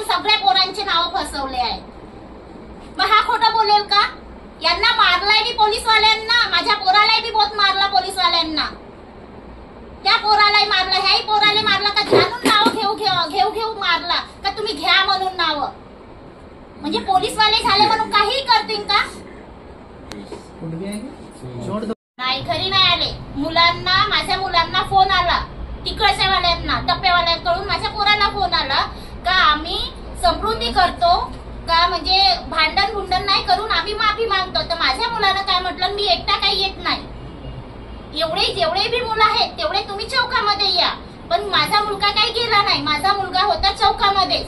म्हणून सगळ्या पोरांचे नाव फसवले आहेत। मग हा खोटं बोलेल का? यांना मारलाय बी पोलीसवाल्यांना, माझ्या पोरालाही बी बहुत मारला पोलीसवाल्यांना, त्या पोरालाही मारला, ह्याही पोराला मारला का जाणून नाव घेऊ मारला का तुम्ही घ्या म्हणून नाव? म्हणजे पोलीसवाले झाले म्हणून काही करतील का? नाही, घरी नाही आले। मुलांना, माझ्या मुलांना फोन आला, तिकडच्या वाल्यांना, टप्प्यावाल्यांकडून माझ्या पोराला फोन आला का आम्ही समृद्धी करतो का, म्हणजे भांडण भुंडण नाही करून आम्ही माफी मागतो। तर माझ्या मुलानं काय म्हटलं, मी एकटा काही येत नाही, जेवढे बी मुलं आहेत तेवढे तुम्ही चौकामध्ये या। पण माझा मुलगा काही गेला नाही, माझा मुलगा होता चौकामध्ये,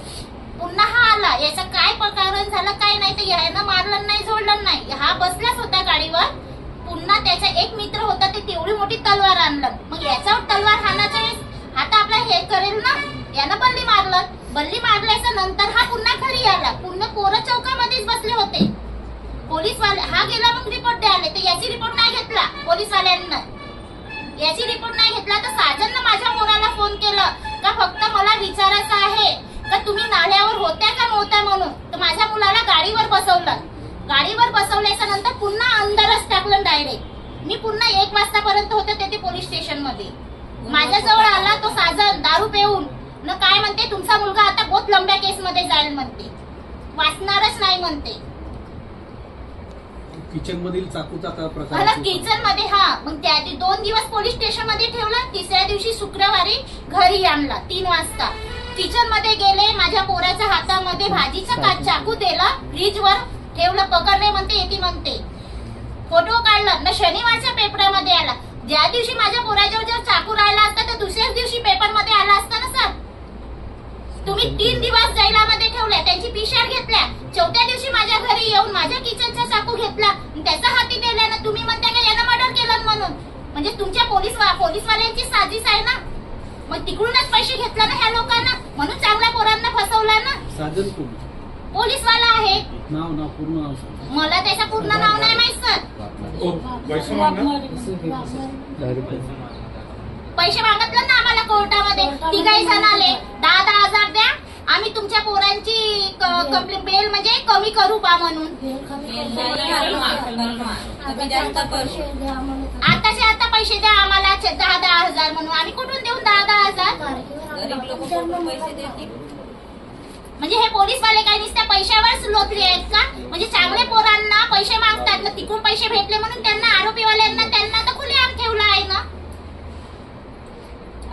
पुन्हा हा आला। याचा काय प्रकरण झालं काय नाही, तर यानं मारलं नाही, झोडलं नाही, हा बसलाच होता गाडीवर। पुन्हा त्याचा एक मित्र होता, ते तेवढी मोठी तलवार आणलं, मग याच्यावर तलवार हाणाच्या वेळेस आता आपला हे करेल ना, यानं बल्ली मारल्याच्या नंतर हा पुन्हा घरी आला, पुन्हा पोरं चौकामध्येच बसले होते। पोलीसवाले हा गेला मग रिपोर्ट द्यायला, तर याची रिपोर्ट नाही घेतला पोलीसवाल्यांना, याची रिपोर्ट नाही घेतला। तर साजननं माझ्या पोराला फोन केलं का फक्त मला विचारायचं आहे का तुम्ही नाल्यावर होत्या का नव्हत्या म्हणून। तर माझ्या मुलाला गाडीवर बसवल्याच्या नंतर पुन्हा अंदरच टाकलं डायरेक्ट। मी पुन्हा 1 वाजतापर्यंत होते तेथे पोलीस स्टेशन मध्ये। माझ्याजवळ आला तो साजन दारू पिऊन, न काय म्हणते, तुमचा मुलगा आता बहुत लंब्या केस मध्ये जाईल म्हणते, वाचणारच नाही म्हणते। किचन मधील चाकूचा प्रकार, किचन मध्ये, हा। मग त्या 2 दिवस पोलीस स्टेशन मध्ये ठेवलं, तिसऱ्या दिवशी शुक्रवारी घरी आणला 3 वाजता। किचन मध्ये गेले, माझ्या पोराच्या हातामध्ये भाजीचा चाकू दिला, फ्रीज वर ठेवलं, पकडले म्हणते, येते म्हणते, फोटो काढला ना। शनिवारच्या पेपरामध्ये आला, ज्या दिवशी माझ्या पोराजवळ जर चाकू राहिला असता तर दुसऱ्याच दिवशी पेपर मध्ये आला असता ना सर। तुम्ही 3 दिवस जैलामध्ये ठेवल्या, त्यांची पिशार घेतल्या, 4थ्या दिवशी माझ्या घरी येऊन माझ्या किचनचा चाकू घेतला, त्याचा हाती दिला ना। तुम्ही म्हणता का यानं मर्डर केलं म्हणून, म्हणजे तुमच्या पोलीसवाल्यांची साजिश आहे ना। मग तिकडूनच पैसे घेतला ना ह्या लोकांना, म्हणून चांगल्या पोरांना फसवला ना। साजन पोलीसवाला आहे, नाव पूर्ण नाव मला त्याचं पूर्ण नाव नाही माहित सर। पैसे मागितलं ना आम्हाला कोर्टामध्ये, 3 जण आले, 10,000 द्या, आम्ही तुमच्या पोरांची कंप्लेंट बेल म्हणजे कमी करू बा म्हणून। आताच्या आता पैसे द्या आम्हाला 10,000 म्हणून, आम्ही कुठून देऊन 10,000? म्हणजे हे पोलीसवाले काय नुसत्या पैशावरच लोटले आहेत का? म्हणजे चांगल्या पोरांना पैसे मागतात ना, तिकडून पैसे भेटले म्हणून त्यांना, आरोपीवाल्यांना त्यांना तर खुलेआम ठेवलं आहे ना।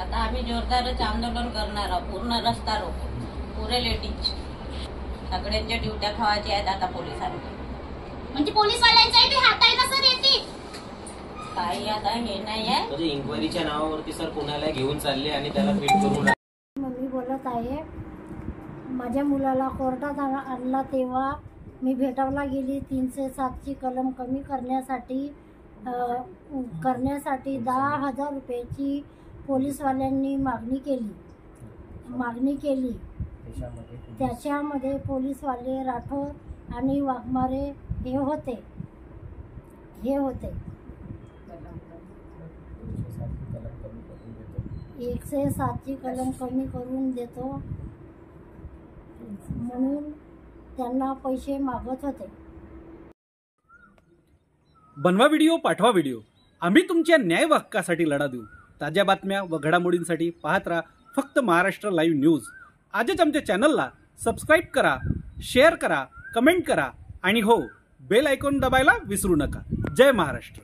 आता आम्ही जोरदारच आंदोलन करणार आहोत, पूर्ण रस्ता रोको, पुरे लेडीज सगळ्यांच्या ड्युट्या खावायच्या आहेत आता पोलिसांनी। म्हणजे पोलीसवाल्यांचाही बी हात आहे ना सर येते, काही आता हे नाही आहे। म्हणजे इन्क्वायरीच्या नावावरती सर कोणाला घेऊन चालले आणि त्याला फीड करून। मी बोलत आहे, माझ्या मुलाला कोर्टात आणला तेव्हा मी भेटावला गेली, 307ची कलम कमी करण्यासाठी 10,000 रुपयाची पोलीसवाल्यांनी मागणी केली। त्याच्यामध्ये पोलीसवाले राठोड आणि वाघमारे हे होते। 107ची कलम कमी करून देतो म्हणून त्यांना पैसे मागत होते। बनवा व्हिडिओ, पाठवा व्हिडिओ, आम्ही तुमच्या न्याय हक्कासाठी लढा देऊ। ताज्या बातम्या व घडामोडींसाठी पाहत राहा फक्त महाराष्ट्र लाईव्ह न्यूज। आजच आमच्या चॅनलला सबस्क्राईब करा, शेअर करा, कमेंट करा आणि हो, बेल आयकॉन दाबायला विसरू नका। जय महाराष्ट्र।